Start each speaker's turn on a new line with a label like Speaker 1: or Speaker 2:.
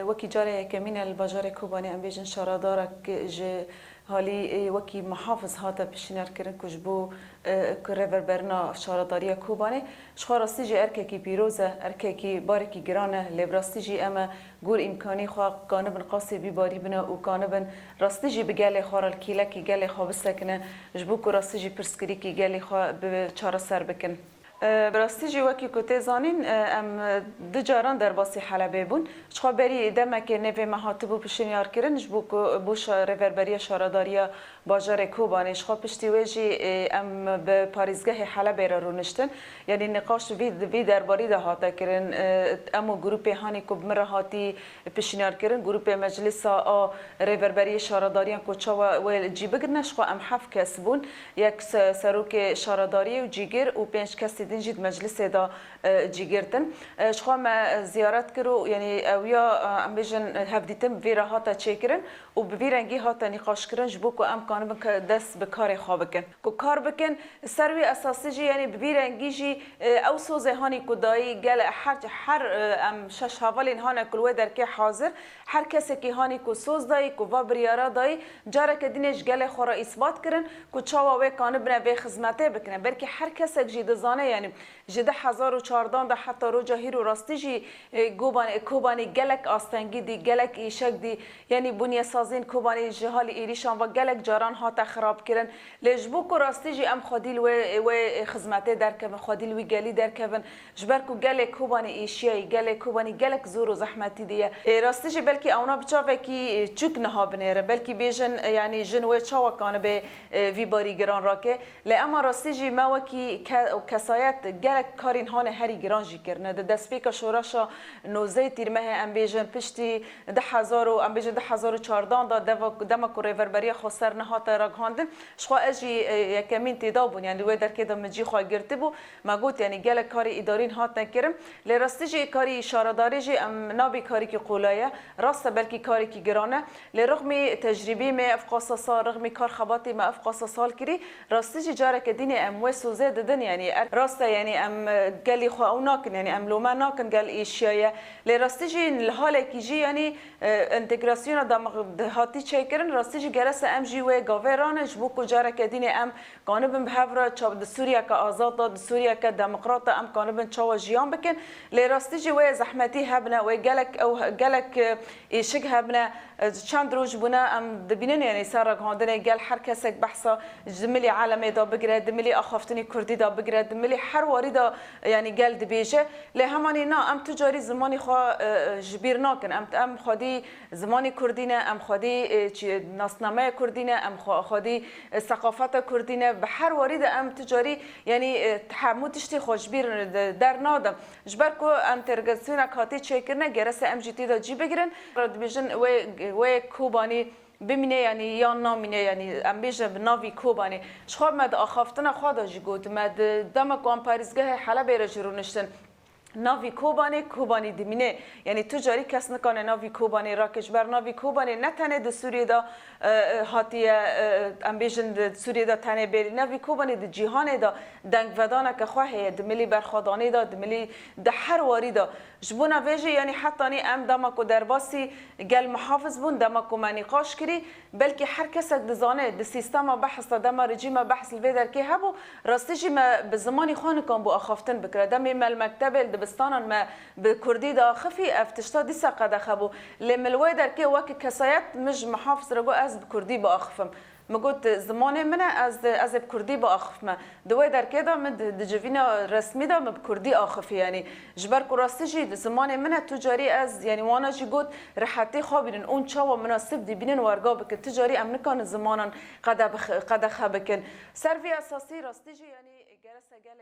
Speaker 1: وەکی جارێک کەمینە لە باژارێک کۆبانێ ئەم بێژن شارەدارێک ji halî wekî muhafiz hate pişînêrkirin ku ji bo rêveberina şaredariya Kobanê ji xwe rastî jî erkekî pîroz e, erkekî barekî giran e, lê bi rastî jî em e gor îmkanî xwe ganibin qasê bîbarî bine û ganibin rastî jî bi gelê xwe re kîlekî gelê xwe bisekine ji bo ku rastî jî pirsgirîkî gelê xwe bi çareser bikin. براستی جی وکی کتی زانین ام دو جاران در باسی حلبه بون شخوا بری دمک نوی محاتبو پشنیار کرن جبو بوش ریوربری شارداریا باجار کوبانی شخوا پشتی ویجی ام به پاریزگاه حلبه را رونشتن یعنی نقاش وی درباری ده هاتا کرن امو گروپ هانی کو بمره هاتی پشنیار کرن گروپ مجلس ریوربری شارداریا کو چاوا و جی بگرن شخوا ام حف کسبون یک سروک شارداری و جیگر و پنج کسی دنجید مجلس دا جیگرتن شخوا ما زیارت کرو یعنی اویا ام بیژن هفدیتم ویرا هاتا چیکرن و بویرنگی هاتا نقاش کرن جبو کو ام کانم دست به کار خواب بکن کو کار بکن سروی اساسی جی یعنی بویرنگی جی او سوزه هانی کو دای گل هر ام شش حوالین هانا کلوه در که حاضر هر کسی که هانی کو سوز دای کو و بریارا دای جاره که دینش گل خورا اثبات کرن کو چاوا و کانم بنا به خدمته بکنه بلکه هر کسی جی دزانه یعنی جده 1014 ده حتی رو جاهیر و راستی جی کوبانی گلک آستنگی دی گلک ایشک دی یعنی بنیه سازین کوبانی جهال ایریشان و گلک جاران ها خراب کردن لجبو کو راستی جی ام خادیل و خدمته در کبن خادیل و گلی در کبن جبر کو گلک کوبانی ایشیای گلک کوبانی گلک زور و زحمتی دیه راستی جی بلکی اونا بچاوه کی چوک نها بنیره بلکی بیژن یعنی جنوه چاوا کانه به وی باریگران راکه ل اما راستی جی ما وکی کسایت گلک کارین هان هری گران جی کرنه دست پیک شوراشا نوزه تیرمه ام بیژن پشتی 10,000 و ام بیژن 1014 دم کو ریوربری خسر نهات راگاندن شخوا اجی یکمین تدابون یعنی و در کدام مجی خوا گرته بو ما گوت یعنی گلک کاری ادارین هات نکرم ل راستی جی کاری اشاره داری جی ام نابی کاری کی قولایه راست بلکی کاری کی گرانه ل رغم تجربی ما افقاس سال رغم کار خباتی ما افقاس سال کری راستی جی جاره که دین ام و سوزه ددن یعنی راست یعنی ام قال خو او ناكن يعني ام لو ما ناكن قال ايشيا لراستيجي الحاله كيجي يعني انتجراسيون دم هاتي تشيكرن راستيجي جلسه ام جي و غوفران جبوكو جارك ديني ام قانون بهفرا تشاب سوريا كازاده سوريا كديمقراطه ام قانون تشوا جيان بكن لراستيجي و زحمتي هبنا و قالك او قالك ايشك هبنا چند روز بونا ام دبینن یعنی سر گاندنه گل هر کسک بحثا دملی عالمه دا بگیره دملی آخافتنی کردی دا بگیره دملی هر واری دا یعنی گل دبیجه له همانی نه ام تجاری زمانی خو جبیر ناکن ام خودی زمانی کردینه ام خودی ناسنامه کردینه ام خودی ثقافت کردینه به هر واری دا ام تجاری یعنی تحملتشتی خوشبیر در نادم جبر کو انترگاسیون کاتی چیکرنه گرسه ام جی تی دا جی بگیرن دبیجن و کوبانی بمینه یعنی یا نامینه یعنی ام بیجه ناوی کوبانی شخواب مد آخافتن خوادا جی گود مد دم کام پاریزگاه حلبه را جرونشتن ناوی کوبانی دمینه یعنی تجاری کس نکنه ناوی کوبانی را کشبر ناوی کوبانی نه تنه د سوریه دا هاتیه ام بیژن د سوریه دا تنه بری ناوی کوبانی د جهان دا دنگ ودانه که خواه د ملی برخوادانی دا د ملی د هر واری دا جبونا ویجه یعنی حتی نی ام دمکو درباسی گل محافظ بون دمکو منیقاش کری بلکه هر کس دزانه د سیستم بحث دم رژیم بحث الوی در که هبو راستیجی ما به زمانی خان کام بو اخافتن بکره دم مل مکتب دبستان ما به کردی دا خفی افتشتا دی سقه خبو لملوی در که وک کسایت مش محافظ رگو از کردی با اخفم مگوت زمان من از کردی با اخفم دوی در که دا من د جوینا رسمی دا من کردی اخفی یعنی جبر کراستی جی زمان من تجاری از یعنی وانا جی گوت راحتی خوابین اون چاو مناسب دی بینن ورگا بکن تجاری ام نکان زمانان قد خبکن سروی اساسی راستی جی یعنی گرس گل